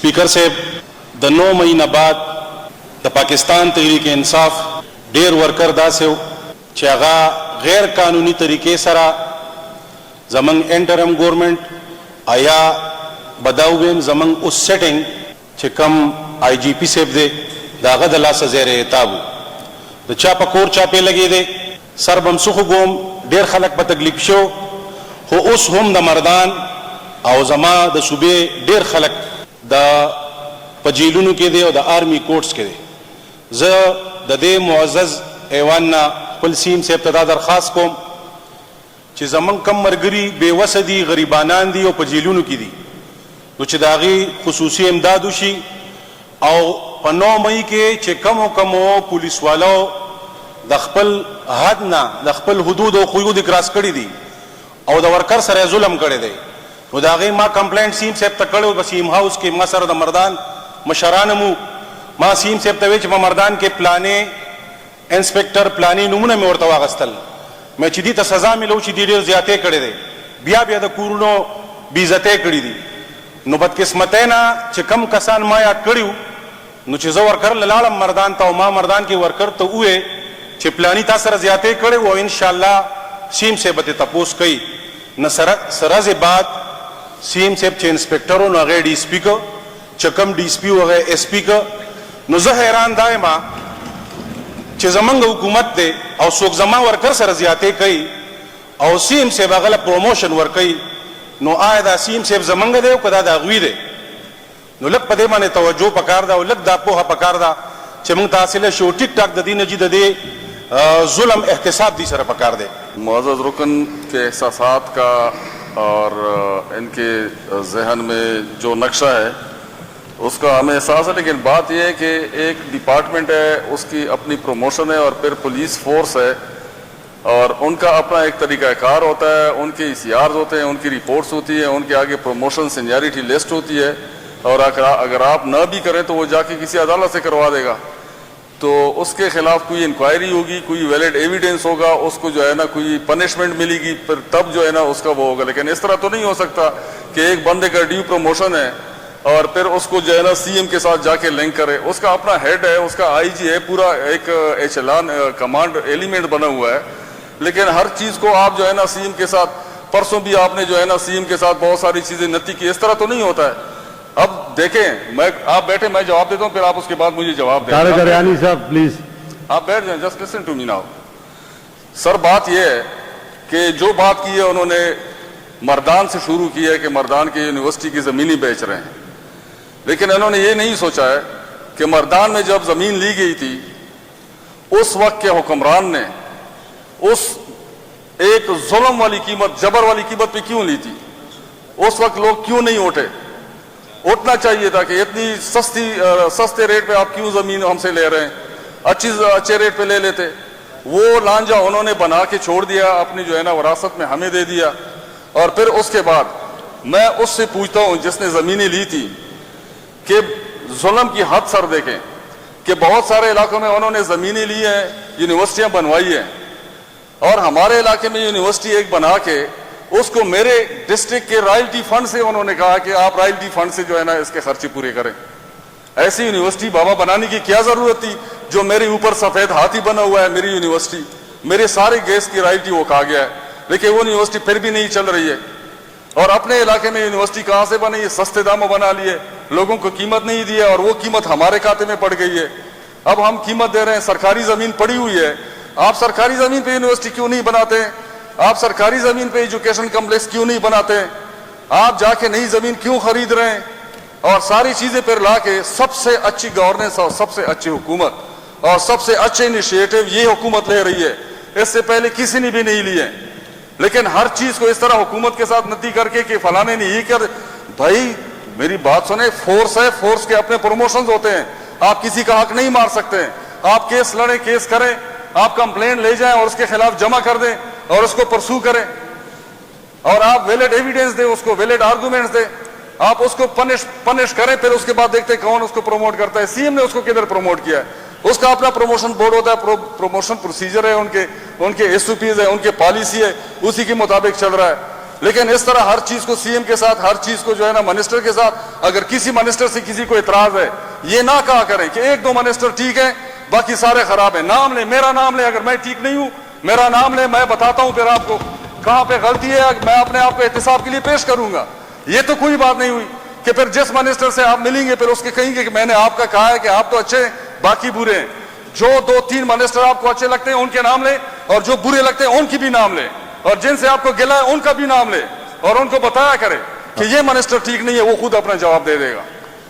Speaker صاحب د 9 مئی نه بعد د پاکستان تحریک انصاف ډیر ورکر داسې و چې هغه غیر قانوني طریقې سره زمونږ انټرم ګورنمنټ آیا بداو ویم زمونږ اوس سیټینګ چې کم آئی جی پی صاحب دی د هغه د لاسه زیر عتاب و د چا په کور چاپې لګې دی سر به هم سخو ګوم ډېر خلک په تکلیف شو خو اوس هم د مردان او زما د صوبې ډېر خلک د په جیلونو کې دی او د آرمی کوټس کې دی زه د دې معزز ایوان نه خپل سیم صاحب ته دا درخواست کوم چې زمونږ کم ملګري بېوسه دي غریبانان دي او په جیلونو کې دي نو چې د هغې خصوصي امداد وشي او په 9 مئی کې چې کمو پولیس والو د خپل حد نه د خپل حدود او حدود کراس کړي دي او د ورکر سره ظلم کړی دی نو د هغې ما کمپلینټ سیم صاحب ته کړی و په سیم هاوس کې ما سره د مردان مشران مو ما سیم صاحب ته وی چې په مردان کې پلانې انسپیکټر پلانې نومونه مې ورته واخیستل مې چې دې ته سزا ملو چې دې ډېر زیاتې کړی دی بیا د کورونو بېعزتۍ کړي دي نو بدقسمتۍ نه چې کم کسان ما یاد کړي نو چې زه ورکر لاړم مردان ته او ما مردان کې ورکر ته ووې چې پلانی تا سره زیاتې کړی و او انشاءالله سیم صاحب به تپوس کوي نه سرازې بعد سیم صاحب چې انسپیکټر و نو هغې ډي سپي که چې کم ډي سپي و هغې ایس پي که نو زه حیران دا یم چې زمونږ حکومت دی او څوک زما ورکر سره زیاتې کوي او سیم صاحب هغه له پروموشن ورکوي نو آیا دا سیم صاحب زمونږ دی او که دا د هغوی دی نو لږ په دې باندې توجه پکار ده او لږ دا پوهه پکار ده چې موږ ته حاصله شو ټیک ټاک د دې نه جي د دې ظلم احتساب دی سره پکار دی معزز رکن کے احساسات کا اور ان کے ذہن میں جو نقشہ ہے اس کا ہمیں احساس ہے لیکن بات یہ ہے کہ ایک ڈپارٹمنٹ ہے اس کی اپنی پروموشن ہے اور پھر پولیس فورس ہے اور ان کا اپنا ایک طریقہ کار ہوتا ہے ان کے ECRs ہوتے ہیں ان کی رپورٹس ہوتی ہیں ان کے آگے پروموشن سینیارٹی لسٹ ہوتی ہے اور اگر آپ نہ بھی کریں تو وہ جا کے کسی عدالت سے کروا دے گا تو اس کے خلاف کوئی انکوائری ہوگی کوئی ویلڈ ایویڈنس ہوگا اس کو جو ہے نا کوئی پنشمنٹ ملے گی پھر تب جو ہے نا اس کا وہ ہوگا لیکن اس طرح تو نہیں ہو سکتا کہ ایک بندے کا ڈیو پروموشن ہے اور پھر اس کو جو ہے نا CM کے ساتھ جا کے لنک کرے اس کا اپنا ہیڈ ہے اس کا IG ہے پورا ایک ایچلان کمانڈ ایلیمنٹ بنا ہوا ہے لیکن ہر چیز کو آپ جو ہے نا CM کے ساتھ پرسوں بھی آپ نے جو ہے نا CM کے ساتھ بہت ساری چیزیں نتی کی اس طرح تو نہیں ہوتا ہے اب دیکھیں آپ بیٹھے میں جواب دیتا ہوں پھر آپ اس کے بعد مجھے جواب دیں کریانی صاحب پلیز آپ بیٹھ جائیں just listen to me now sir بات یہ ہے کہ جو بات کی ہے انہوں نے مردان سے شروع کی ہے کہ مردان کی یونیورسٹی کی زمینیں بیچ رہے ہیں لیکن انہوں نے یہ نہیں سوچا ہے کہ مردان میں جب زمین لی گئی تھی اس وقت کے حکمران نے اس ایک ظلم والی قیمت جبر والی قیمت پہ کیوں لی تھی اس وقت لوگ کیوں نہیں اٹھے اٹھنا چاہیے تھا کہ اتنی سستے ریٹ پہ آپ کیوں زمین ہم سے لے رہے ہیں اچھے ریٹ پہ لے لیتے وہ لانجا انہوں نے بنا کے چھوڑ دیا اپنی جو ہے نا وراثت میں ہمیں دے دیا اور پھر اس کے بعد میں اس سے پوچھتا ہوں جس نے زمینیں لی تھی کہ ظلم کی حد سر دیکھیں کہ بہت سارے علاقوں میں انہوں نے زمینیں لی ہیں یونیورسٹیاں بنوائی ہیں اور ہمارے علاقے میں یونیورسٹی ایک بنا کے اس کو میرے ڈسٹرکٹ کے رائلٹی فنڈ سے انہوں نے کہا کہ آپ رائلٹی فنڈ سے جو ہے نا اس کے خرچے پورے کریں ایسی یونیورسٹی بابا بنانے کی کیا ضرورت تھی جو میرے اوپر سفید ہاتھی بنا ہوا ہے میری یونیورسٹی میرے سارے گیس کی رائلٹی وہ کھا گیا ہے لیکن وہ یونیورسٹی پھر بھی نہیں چل رہی ہے اور اپنے علاقے میں یونیورسٹی کہاں سے بنی ہے سستے داموں بنا لیے لوگوں کو قیمت نہیں دی ہے اور وہ قیمت ہمارے کھاتے میں پڑ گئی ہے اب ہم قیمت دے رہے ہیں سرکاری زمین پڑی ہوئی ہے آپ سرکاری زمین پہ یونیورسٹی کیوں نہیں بناتے آپ سرکاری زمین پہ ایجوکیشن کمپلیکس کیوں نہیں بناتے آپ جا کے نئی زمین کیوں خرید رہے ہیں اور ساری چیزیں پھر لا کے سب سے اچھی گورننس اور سب سے اچھی حکومت اور سب سے اچھے انیشیٹو یہ حکومت لے رہی ہے اس سے پہلے کسی نے بھی نہیں لیے لیکن ہر چیز کو اس طرح حکومت کے ساتھ نتی کر کے کہ فلانے نے یہ کر بھائی میری بات سنیں فورس ہے فورس کے اپنے پروموشنز ہوتے ہیں آپ کسی کا حق نہیں مار سکتے آپ کیس لڑیں کیس کریں آپ کمپلین لے جائیں اور اس کے خلاف جمع کر دیں اور اس کو پرسو کریں اور آپ ویلڈ ایویڈنس دیں اس کو ویلڈ آرگومنٹس دیں آپ اس کو پنش کریں پھر اس کے بعد دیکھتے کون اس کو پروموٹ کرتا ہے CM نے اس کو کدھر پروموٹ کیا ہے اس کا اپنا پروموشن بورڈ ہوتا ہے پروموشن پروسیجر ہے ان کے SOPs ہے ان کے پالیسی ہے اسی کے مطابق چل رہا ہے لیکن اس طرح ہر چیز کو سی ایم کے ساتھ، ہر چیز کو جو ہے نا منسٹر کے ساتھ، اگر کسی منسٹر سے کسی کو اعتراض ہے یہ نہ کہا کریں کہ ایک دو منسٹر ٹھیک ہیں باقی سارے خراب ہیں. نام لیں، میرا نام لیں، اگر میں ٹھیک نہیں ہوں میرا نام لیں، میں بتاتا ہوں پھر آپ کو کہاں پہ غلطی ہے، میں اپنے آپ کو احتساب کے لیے پیش کروں گا. یہ تو کوئی بات نہیں ہوئی کہ پھر جس منسٹر سے آپ ملیں گے پھر اس کے کہیں گے کہ میں نے آپ کا کہا ہے کہ آپ تو اچھے ہیں باقی برے ہیں. جو دو تین منسٹر آپ کو اچھے لگتے ہیں ان کے نام لیں، اور جو برے لگتے ہیں ان کی بھی نام لیں، اور جن سے آپ کو گلا ہے ان کا بھی نام لیں، اور ان کو بتایا کرے کہ یہ منسٹر ٹھیک نہیں ہے، وہ خود اپنا جواب دے دے گا.